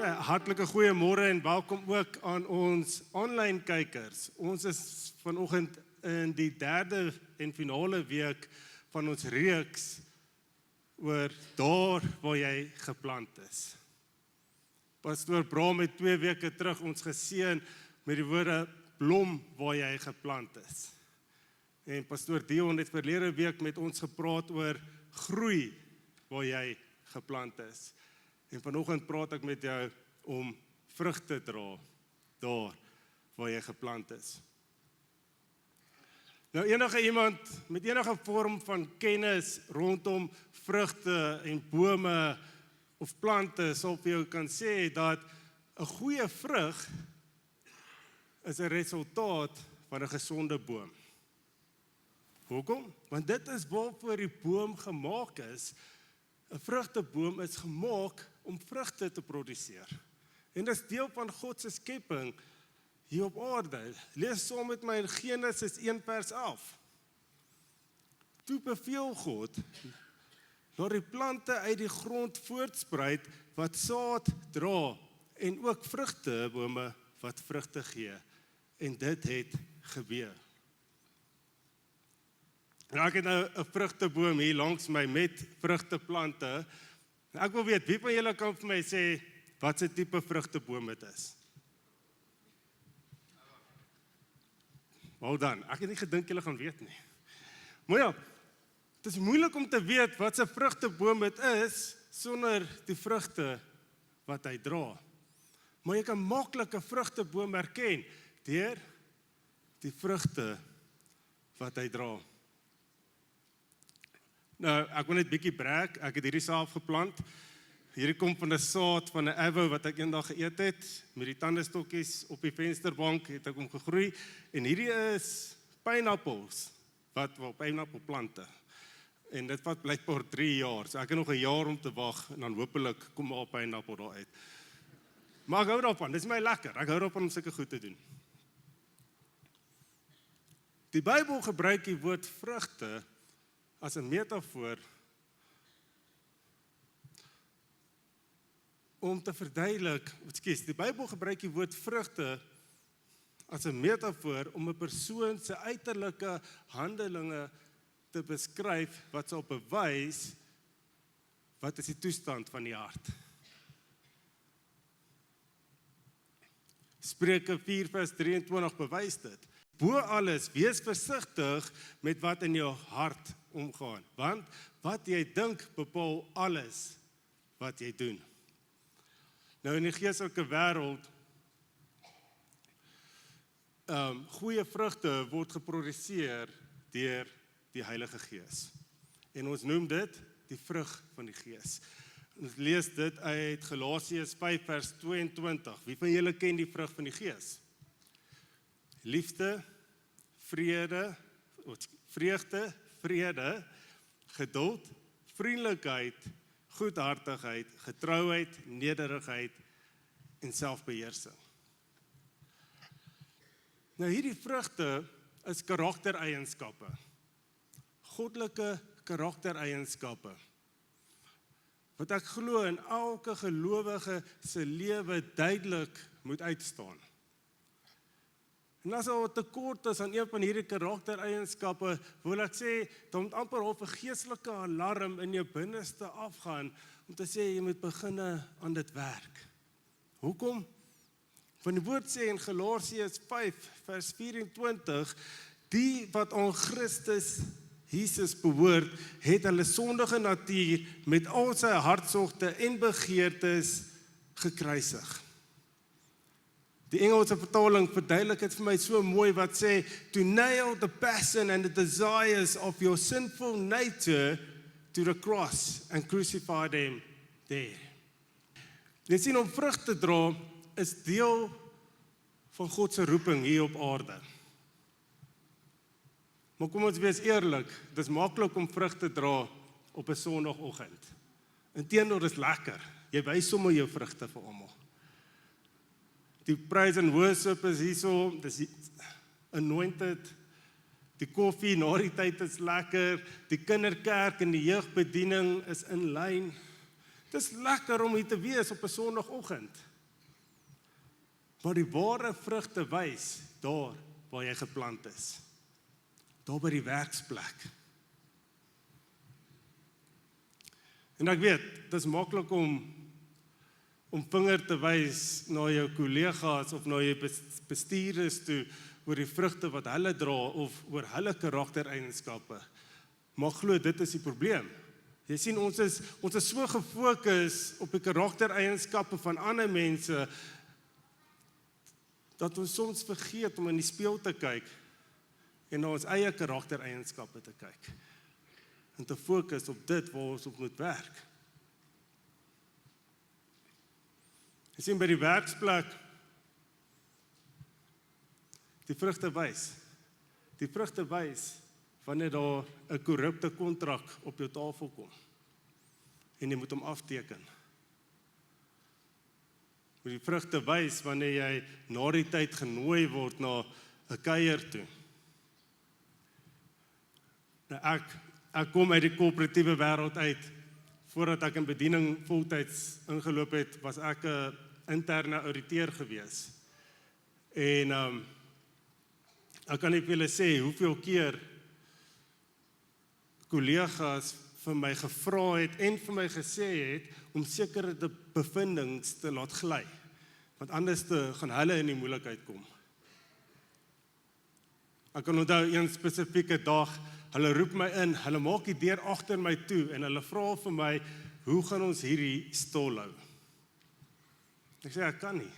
Hartlike goeiemôre en welkom ook aan ons online kykers. Ons is vanoggend in die derde en finale week van ons reeks oor daar waar jy geplant is. Pastoor Bram het 2 weke terug ons geseën met die woorde blom waar jy geplant is. En Pastoor Dion het verlede week met ons gepraat oor groei waar jy geplant is. En vanoggend praat ek met jou om vrug te dra daar waar jy geplant is. Nou enige iemand met enige vorm van kennis rondom vrugte en bome of plante sal vir jou kan sê dat 'n goeie vrug is 'n resultaat van 'n gesonde boom. Hoekom? Want dit is waarvoor die boom gemaak is. 'n Vrugteboom is gemaak om vrugte te produseer. En dit is deel van God se skepping hier op aarde. Lees saam met my in Genesis 1 vers 11. Toe beveel God, laat die plante uit die grond voortspruit wat saad dra en ook vrugtebome wat vrugte gee. En dit het gebeur. Nou, ek het nou 'n vrugteboom hier langs my met vrugteplante. Ek wil weet, wie van julle kan vir my sê wat se tipe vrugteboom dit is? Wel dan, ek het nie gedink julle gaan weet nie. Maar ja, dit is moeilik om te weet wat se vrugteboom dit is sonder die vrugte wat hy dra. Maar jy kan maklik 'n vrugteboom herken deur die vrugte wat hy dra. Nou, ek wil net bietjie brag, ek het hierdie self geplant. Hierdie kom van 'n saad van 'n avo wat ek eendag geëet het. Met die tandestokkies op die vensterbank het ek hom gegroei. En hierdie is pineappels, pineappelplante. En dit vat blykbaar 3 jaar. So ek het nog 'n jaar om te wag en dan hopelik kom al pineappel daar uit. Maar ek hou daarvan, dis my lekker. Ek hou daarvan om sulke goed te doen. Die Bybel gebruik die woord vrugte as 'n metafoor om te verduidelik, die Bybel gebruik die woord vrugte as 'n metafoor om 'n persoon se uiterlike handelinge te beskryf wat sal bewys wat is die toestand van die hart. Spreuke 4 vers 23 bewys dit. Bo alles, wees versigtig met wat in jou hart omgaan, want wat jy dink bepaal alles wat jy doen. Nou in die geestelike wêreld, goeie vrugte word geproduseer deur die Heilige Gees. En ons noem dit die vrug van die Gees. Ons lees dit uit Galasiërs 5 vers 22. Wie van julle ken die vrug van die Gees? Liefde, vreugde, geduld, vriendelikheid, goedhartigheid, getrouheid, nederigheid en selfbeheersing. Nou hierdie vrugte is karaktereienskappe. Goddelike karaktereienskappe. Wat ek glo in elke gelowige se lewe duidelik moet uitstaan. En as al 'n tekort is aan een van hierdie karaktereienskappe, wil ek sê, dan moet amper half 'n geestelike alarm in jou binneste afgaan, om te sê, jy moet begin aan dit werk. Hoekom? Want die woord sê in Galasiërs 5 vers 24, die wat aan Christus Jesus behoort, het hulle sondige natuur met al sy hartsogte en begeertes gekruisig. Die Engelse vertaling verduidelik dit vir my so mooi wat sê, to nail the passion and the desires of your sinful nature to the cross and crucify them there. Jy sien, om vrug te dra is deel van God se roeping hier op aarde. Maar kom ons wees eerlik, dit is maklik om vrug te dra op 'n Sondagoggend. Inteendeel, dis lekker. Jy wys sommer jou vrugte vir almal. Die praise and worship is hierso, dis anointed. Die koffie na die tyd is lekker. Die kinderkerk en die jeugbediening is in lyn. Dis lekker om hier te wees op 'n Sondagoggend. Maar die ware vrugte wys daar waar jy geplant is. Daar by die werksplek. En ek weet, dit is maklik om vinger te wys na jou kollegas of na jou bestuurders toe oor die vrugte wat hulle dra of oor hulle karaktereienskappe. Maar glo, dit is die probleem. Jy sien, ons is so gefokus op die karaktereienskappe van ander mense, dat ons soms vergeet om in die spieël te kyk en na ons eie karaktereienskappe te kyk. En te fokus op dit waar ons op moet werk. Jy sien, by die werksplek, die vrugte wys. Die vrugte wys wanneer daar 'n korrupte kontrak op jou tafel kom. En jy moet hom afteken. Die vrugte wys wanneer jy na die tyd genooi word na 'n kuier toe. Nou ek kom uit die koöperatiewe wêreld uit. Voordat ek in bediening voltyds ingeloop het, was ek 'n interne ouditeur gewees. En ek kan nie vir julle sê hoeveel keer kollegas vir my gevra het en vir my gesê het om sekere bevindings te laat gly. Want anders gaan hulle in die moeilikheid kom. Ek kan onthou een spesifieke dag, hulle roep my in, hulle maak die deur agter my toe en hulle vra vir my, hoe gaan ons hierdie stol hou? Ek sê, ek kan nie.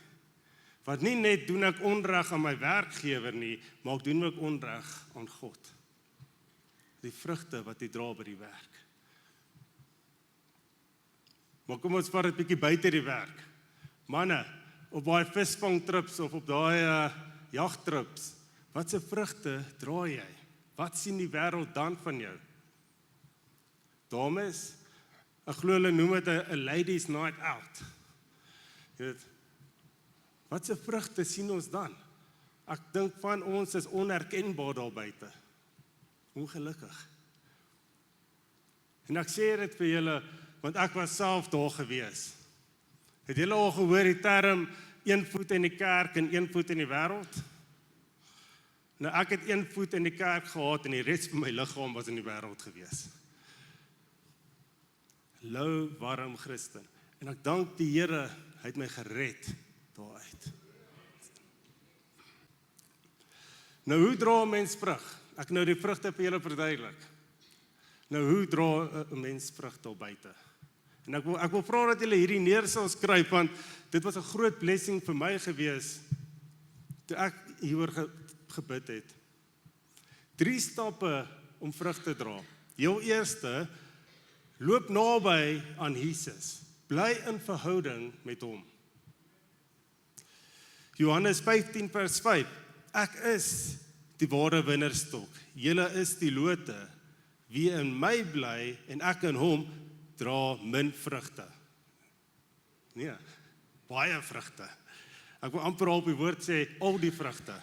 Want nie net doen ek onreg aan my werkgewer nie, maar ek doen ook onreg aan God. Die vrugte wat hy dra by die werk. Maar kom ons vat dit bietjie buite die werk. Manne, op daai visvangtrips of op daai jagtrips, wat se vrugte dra jy? Wat sien die wêreld dan van jou? Dames, ek glo hulle noem dit 'n ladies night out. Jy weet, wat se vrugte sien ons dan? Ek dink van ons is onherkenbaar daar buite. Ongelukkig. En ek sê dit vir julle, want ek was self daar gewees. Het julle al gehoor die term, een voet in die kerk en een voet in die wêreld? Nou, ek het een voet in die kerk gehad en die res van my liggaam was in die wêreld gewees. Lou, warm Christen. En ek dank die Here, hy het my gered daaruit. Nou, hoe dra 'n mens vrug? Ek nou die vrugte vir julle verduidelik. Nou, hoe dra 'n mens vrug daar buite? En ek wil vra dat julle hierdie neer sal skryf, want dit was 'n groot blessing vir my gewees, toe ek hieroor gebid het. 3 stappe om vrug te dra. Heel eerste, loop naby aan Jesus. Bly in verhouding met hom. Johannes 15 vers 5. Ek is die ware wingerdstok. Julle is die lote. Wie in my bly en ek in hom, dra min vrugte. Nee, baie vrugte. Ek wil amper op die woord sê, al die vrugte.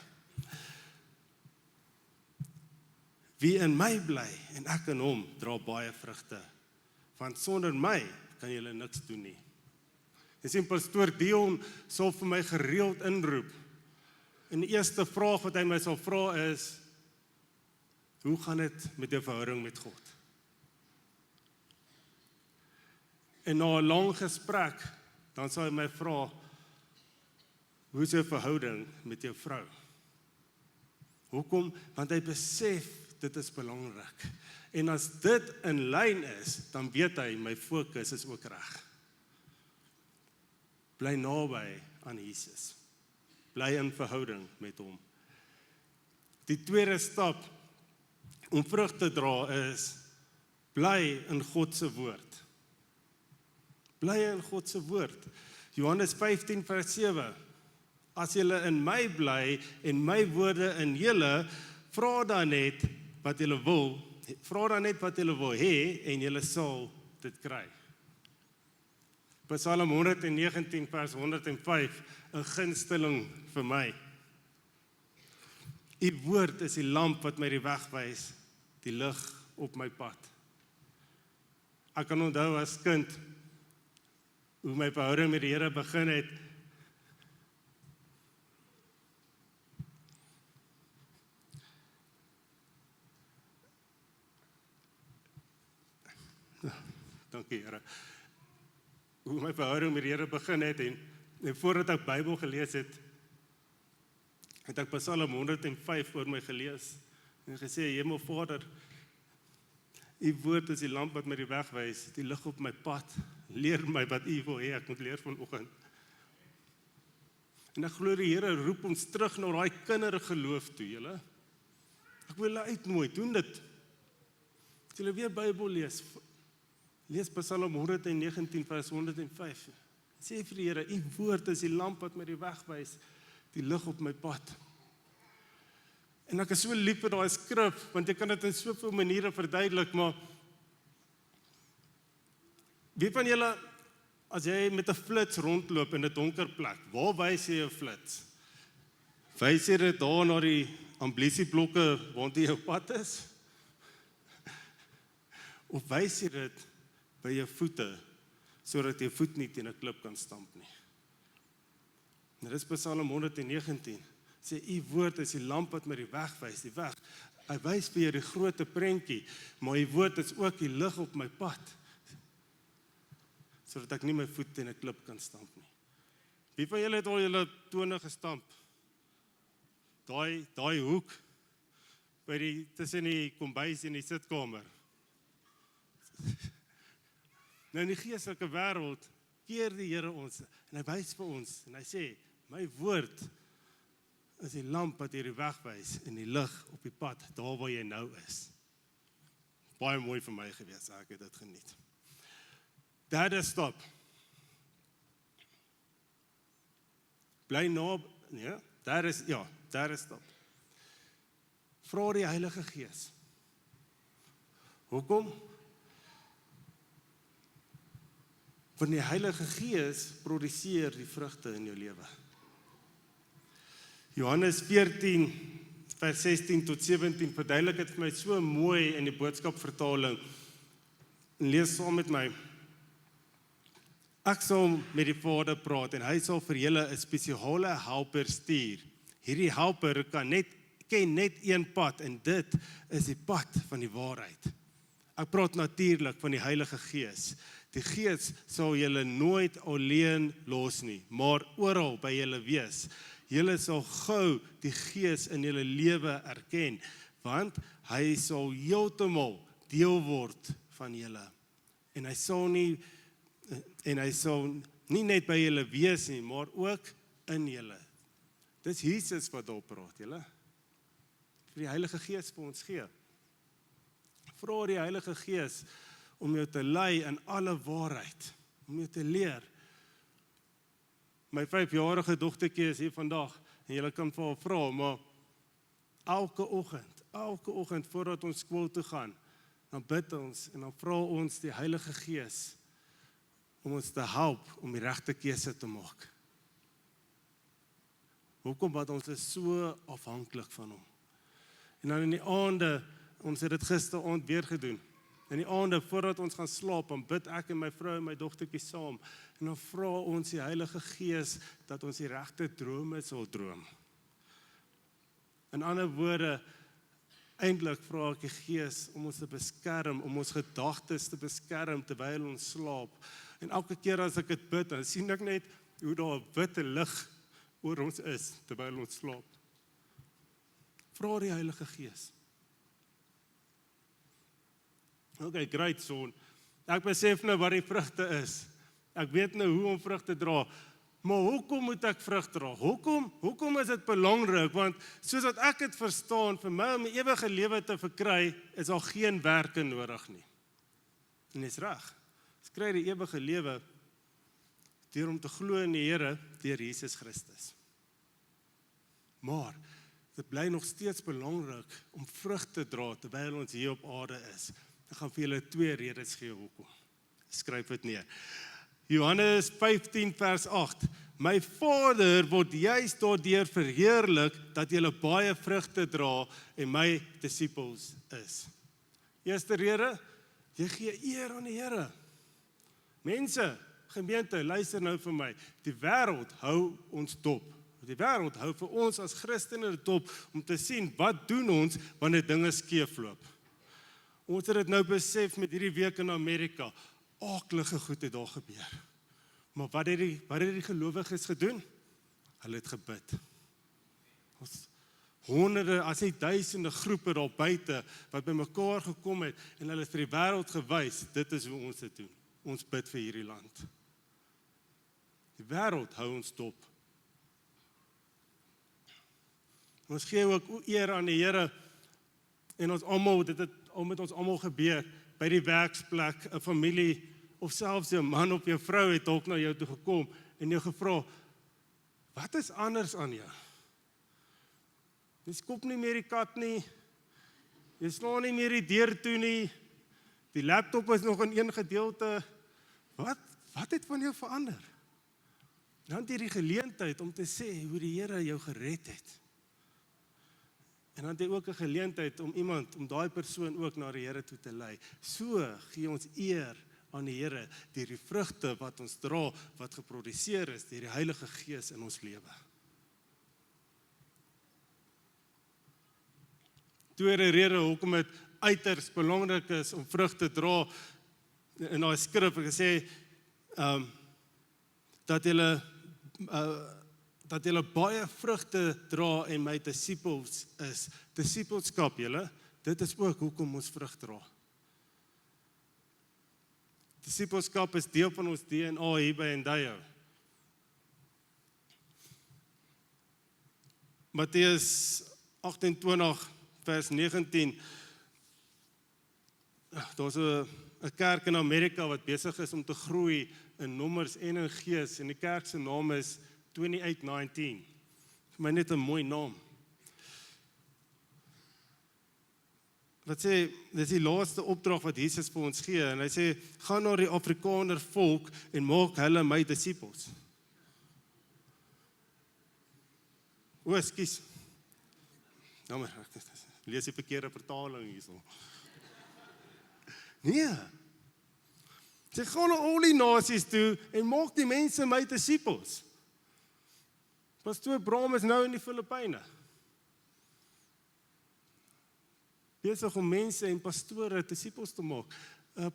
Wie in my bly en ek in hom, dra baie vrugte. Want sonder my kan julle niks doen nie. Jy sien, pastoor Dion sal vir my gereeld inroep. En die eerste vraag wat hy my sal vra is, hoe gaan dit met jou verhouding met God? En na 'n lang gesprek, dan sal hy my vra, hoe is jou verhouding met jou vrou? Hoekom? Want hy besef, dit is belangrik. En as dit in lyn is, dan weet hy, my fokus is ook reg. Bly naby aan Jesus. Bly in verhouding met hom. Die tweede stap om vrug te dra is, bly in God se woord. Bly in God se woord. Johannes 15 vers 7. As julle in my bly en my woorde in julle, vra dan net wat julle wil hê en julle sal dit kry. Psalm 119 vers 105, 'n gunsteling vir my. U woord is die lamp wat my die weg wys, die lig op my pad. Ek kan onthou as kind, hoe my verhouding met die Here begin het, Dankie Here. Hoe my verhouding met die Here begin het en voordat ek Bybel gelees het ek Psalm 105 oor my gelees en gesê, Hemelvader, U woord is die lamp wat my die weg wys, die lig op my pad, leer my wat U wil hê, ek moet leer vanoggend. En ek glo die Here roep ons terug na daai kindergeloof toe, julle. Ek wil julle uitnooi, doen dit. As julle weer Bybel lees Psalm 119 vers 105. Sê vir die Here, U woord is die lamp wat my die weg wys, die lig op my pad. En ek is so lief vir daai skrif, want jy kan dit in soveel maniere verduidelik, maar wie van julle, as jy met 'n flits rondloop in 'n donker plek, waar wys jy 'n flits? Wys jy dit daar na die amblisieblokke waar jou pad is? Of wys jy dit by jou voete, sodat jou voet nie teen 'n klip kan stamp nie? En dit is Psalm 119. Sê, U woord is die lamp wat my die weg wys, die weg. Hy wys vir jou die groot prentjie, maar U woord is ook die lig op my pad, sodat ek nie my voet teen 'n klip kan stamp nie. Wie van julle het al julle tone gestamp? Daai hoek by tussen die kombuis en die sitkamer. Nou in die geestelike wêreld keer die Here ons en hy wys vir ons en hy sê, my woord is die lamp wat jy die weg wys en die lig op die pad, daar waar jy nou is. Baie mooi vir my gewees, ek het dit geniet. Derde stap. Bly na, ja, derde stap. Vra die Heilige Gees. Hoekom? Want die Heilige Gees produseer die vrugte in jou lewe. Johannes 14, vers 16 tot 17, verduidelik dit vir my so mooi in die boodskapvertaling. Lees saam met my. Ek sal met die Vader praat en hy sal vir julle 'n spesiale helper stuur. Hierdie helper ken net een pad en dit is die pad van die waarheid. Ek praat natuurlik van die Heilige Gees. Die Gees sal julle nooit alleen los nie, maar oral by julle wees. Julle sal gou die Gees in julle lewe erken, want hy sal heeltemal deel word van julle. En hy sal nie net by julle wees nie, maar ook in julle. Dis Jesus wat daar praat, julle. Vir die Heilige Gees vir ons gee. Vra die Heilige Gees om jou te lei in alle waarheid, om jou te leer. My 5-jarige dogtertjie is hier vandag, en julle kan vir haar vra, maar elke oggend voordat ons skool toe gaan, dan bid ons en dan vra ons die Heilige Gees om ons te help om die regte keuse te maak. Hoekom? Want ons is so afhanklik van hom. En dan in die aande, ons het dit gisteraand weer gedoen. In die aande voordat ons gaan slaap, dan bid ek en my vrou en my dogtertjie saam en dan vra ons die Heilige Gees dat ons die regte drome sal droom. In ander woorde, eintlik vra ek die Gees om ons te beskerm, om ons gedagtes te beskerm terwyl ons slaap. En elke keer as ek dit bid, dan sien ek net hoe daar 'n witte lig oor ons is terwyl ons slaap. Vra die Heilige Gees. Okay, great son. Ek besef nou wat die vrugte is. Ek weet nou hoe om vrug te dra. Maar hoekom moet ek vrug dra? Hoekom is dit belangrik? Want soos wat ek dit verstaan, vir my om die ewige lewe te verkry, is daar geen werke nodig nie. En dis reg. Ons kry die ewige lewe deur om te glo in die Here, deur Jesus Christus. Maar dit bly nog steeds belangrik om vrug te dra terwyl ons hier op aarde is. Ek gaan vir julle 2 redes gee hoekom. Skryf dit neer. Johannes 15 vers 8. My Vader word juist daardeur verheerlik dat julle baie vrugte dra en my disippels is. Eerste rede, jy gee eer aan die Here. Mense, gemeente, luister nou vir my. Die wêreld hou ons dop. Die wêreld hou vir ons as Christene dop om te sien wat doen ons wanneer dinge skeefloop. Ons het dit nou besef met hierdie week in Amerika. Aaklige goed het daar gebeur. Maar wat het die gelowiges gedoen? Hulle het gebid. Ons honderde, as nie duisende groepe daar buite, wat by mekaar gekom het, en hulle het vir die wêreld gewys, dit is hoe ons dit doen. Ons bid vir hierdie land. Die wêreld hou ons dop. Ons gee ook eer aan die Here, en ons almal, dit het al met ons almal gebeur, by die werksplek, 'n familie, of selfs 'n man of jou vrou het dalk na jou toe gekom, en jou gevra, wat is anders aan jou? Jy skop nie meer die kat nie, jy slaan nie meer die deur toe nie, die laptop is nog in een gedeelte, wat het van jou verander? Dan het jy die geleentheid om te sê hoe die Here jou gered het. En dan het jy ook 'n geleentheid om daai persoon ook na die Here toe te lei. So gee ons eer aan die Here deur die vrugte wat ons dra, wat geproduseer is deur die Heilige Gees in ons lewe. Tweede rede hoekom dit uiters belangrik is om vrug te dra, in daai skrif het gesê dat julle baie vrugte dra en my disippels is. Disippelskap, julle, dit is ook hoekom ons vrug dra. Disippelskap is deel van ons DNA hier by Endeavour. Matteus 28 vers 19. Daar's 'n kerk in Amerika wat besig is om te groei in nommers en in gees, en die kerk se naam is 2819. Vir my net 'n mooi naam. Wat sê, dis die laaste opdrag wat Jesus vir ons gee, en hy sê, gaan na die Afrikaner volk en maak hulle my disippels. Ekskuus. Jammer, ek lees die verkeerde vertaling hierso. Nee. Sê, gaan na al die nasies toe en maak die mense my disippels. Pastoor Bram is nou in die Filippyne. Besig om mense en pastore disippels te maak.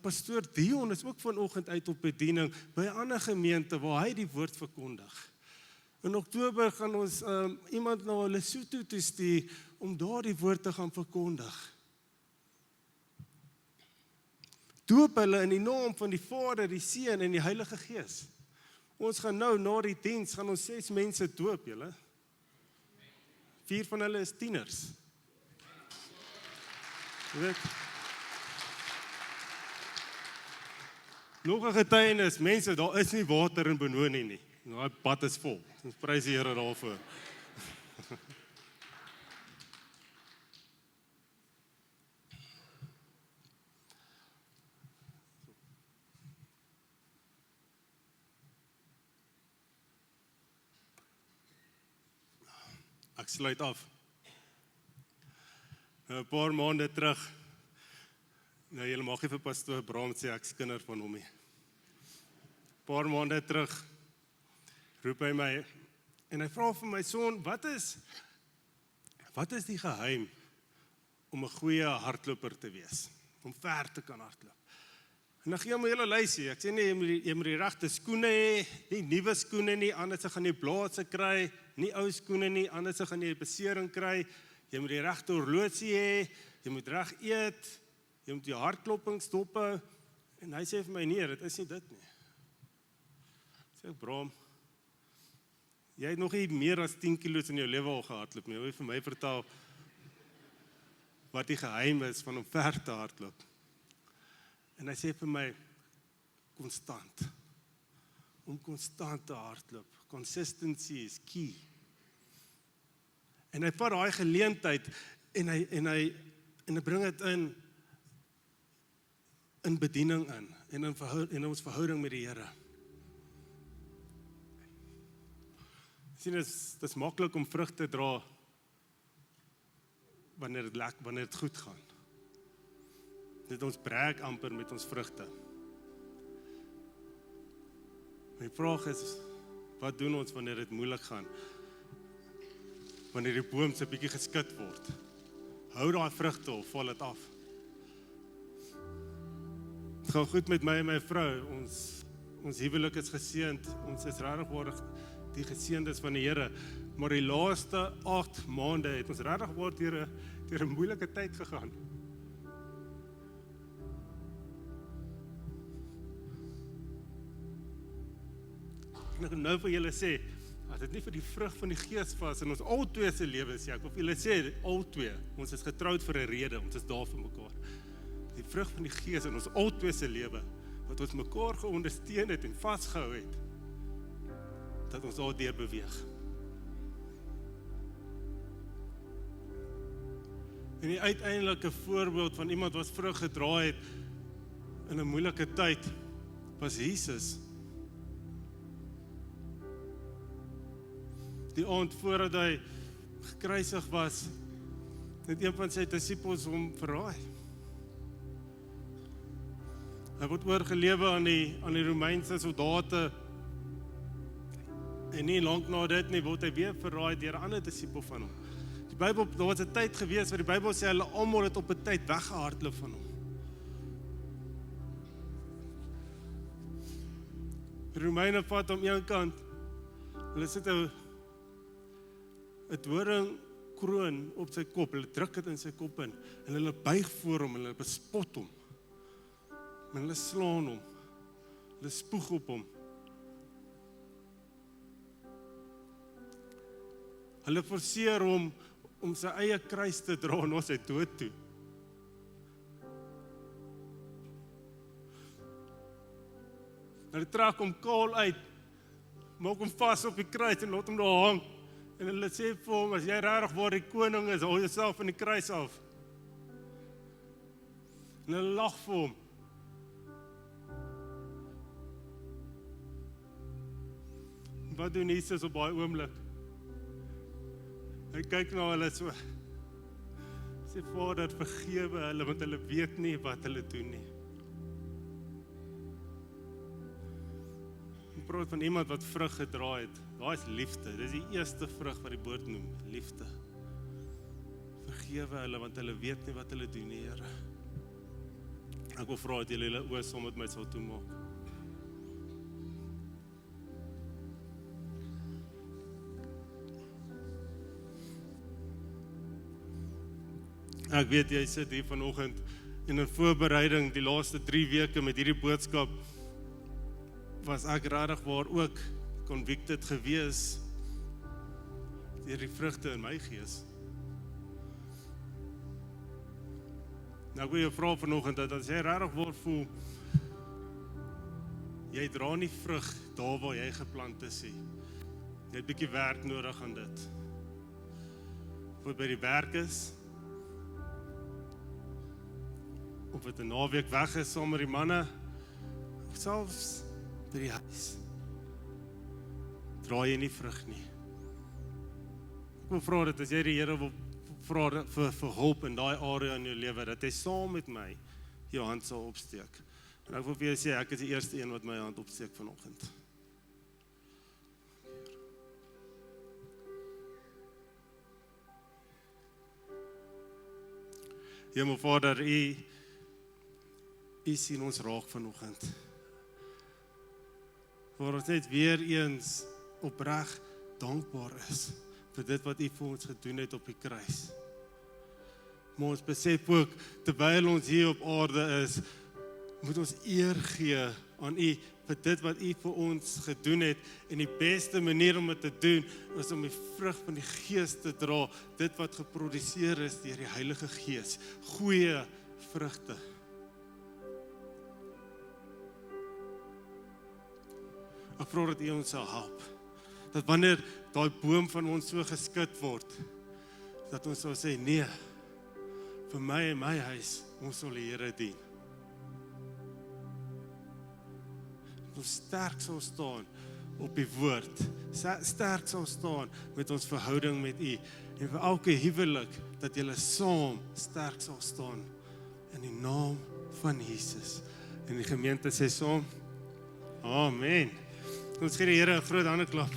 Pastoor Dion is ook vanoggend uit op bediening by 'n ander gemeente waar hy die woord verkondig. In Oktober gaan ons iemand na Lesotho toe stuur om daar die woord te gaan verkondig. Doop hulle in die naam van die Vader, die Seun en die Heilige Gees. Ons gaan nou na die diens, gaan ons 6 mense doop, julle. 4 van hulle is tieners. Weet? Nog 'n getuienis, mense, daar is nie water in Benoni nie. Nou, die pad is vol. Ons prys die Here daarvoor. Ek sluit af. 'n Paar maande terug, nou julle mag nie vir pastoor Bram sê ek is kinder van hom nie. 'n Paar maande terug roep hy my en hy vra vir my son, wat is die geheim om 'n goeie hardloper te wees, om ver te kan hardloop? En dan gee hom 'n hele lysie. Ek sê nee, jy moet die regte skoene hê, nie nuwe skoene nie, anders gaan jy blaadse kry, nie ou skoene nie, anders gaan jy 'n besering kry. Jy moet die regte horlosie hê, jy moet reg eet, jy moet jou hartkloping stop. En hy sê vir my, nee, dit is nie dit nie. Sê ek, Bram, jy het nog nie meer as 10 kilos in jou lewe al gehardloop nie. Jy wil vir my vertel wat die geheim is van om ver te hardloop. En hy sê vir my, konstant. Om konstant te hardloop. Consistency is key. En hy vat daai geleentheid en hy bring dit in bediening in en ons verhouding met die Here. Sien, dit is maklik om vrug te dra wanneer dit goed gaan. Dit ons brag amper met ons vrugte. My vraag is, wat doen ons wanneer dit moeilik gaan? Wanneer die boom so 'n bietjie geskit word, hou daai vrugte of val dit af? gaan goed met my en my vrou. Ons huwelik is geseënd. Ons is regtig waar die geseëndes van die Here. Maar die laaste 8 maande het ons regtig waar deur 'n moeilike tyd gegaan. En ek wil nou vir julle sê, as dit nie vir die vrug van die Gees was in ons albei se lewens, ek wil vir julle sê, albei, ons is getroud vir 'n rede, ons is daar vir mekaar. Die vrug van die Gees in ons albei se lewe, wat ons mekaar geondersteun het en vasgehou het, dat ons daardeur beweeg. En die uiteindelike voorbeeld van iemand wat vrug gedra het in 'n moeilike tyd, was Jesus. Die aand voordat hy gekruisig was, het een van sy disippels hom verraai. Hy word oorgelewe aan die Romeinse soldate, en nie lank na dit nie, word hy weer verraai deur 'n ander disipel van hom. Die Bybel, daar was 'n tyd gewees waar die Bybel sê hulle almal het op 'n tyd weggehardloop van hom. Die Romeine vat hom een kant, hulle sit 'n doringkroon op sy kop, hulle druk dit in sy kop in, en hulle buig voor hom, hulle bespot hom, en hulle slaan hom, hulle spoeg op hom. Hulle forceer hom om sy eie kruis te dra na sy dood toe. Hulle trek hom kaal uit, maak hom vas op die kruis en laat hom daar hang. En hulle sê vir hom, as jy regtig waar die koning is, hou jouself van die kruis af. En hulle lag vir hom. Wat doen Jesus op daai oomblik? Hy kyk na hulle so, sê Vader, vergewe hulle, want hulle weet nie wat hulle doen nie. Ek praat van iemand wat vrug gedra het, daai is liefde, dis die eerste vrug wat die woord noem, liefde. Vergewe hulle, want hulle weet nie wat hulle doen nie, Here. Ek wil vra dat julle hulle oë saam met my sal toemaak. Ek weet jy sit hier vanoggend en in voorbereiding die laaste 3 weke met hierdie boodskap was ek regtig waar ook convicted gewees deur die vrugte in my gees. Nou ek wil jou vra vanoggend dat as jy regtig waar voel jy dra nie vrug daar waar jy geplant is nie. Jy het 'n bietjie werk nodig aan dit. Of by die werk is, of dit 'n naweek weg is saam met die manne, of selfs by die huis, dra jy nie vrug nie. Ek wil vra dat as jy die Here wil vra vir hulp in daai area in jou lewe, dat hy saam met my jou hand sal opsteek. En ek wil vir jou sê, ek is die eerste een wat my hand opsteek vanoggend. Hemel Vader, U sien ons raak vanoggend. Waar ons net weer eens opreg dankbaar is vir dit wat U vir ons gedoen het op die kruis. Maar ons besef ook, terwyl ons hier op aarde is, moet ons eer gee aan U vir dit wat U vir ons gedoen het, en die beste manier om dit te doen, is om die vrug van die Gees te dra, dit wat geproduseer is deur die Heilige Gees, goeie vrugte. Ek vra dat U ons sal help, dat wanneer daai boom van ons so geskit word, dat ons sal sê, nee, vir my en my huis, ons sal die Here dien. Dat ons sterk sal staan op die woord, sterk sal staan met ons verhouding met U, en vir elke huwelik, dat julle saam sterk sal staan, in die naam van Jesus. En die gemeente sê saam, Amen. Ons gee die Here 'n groot hande klap.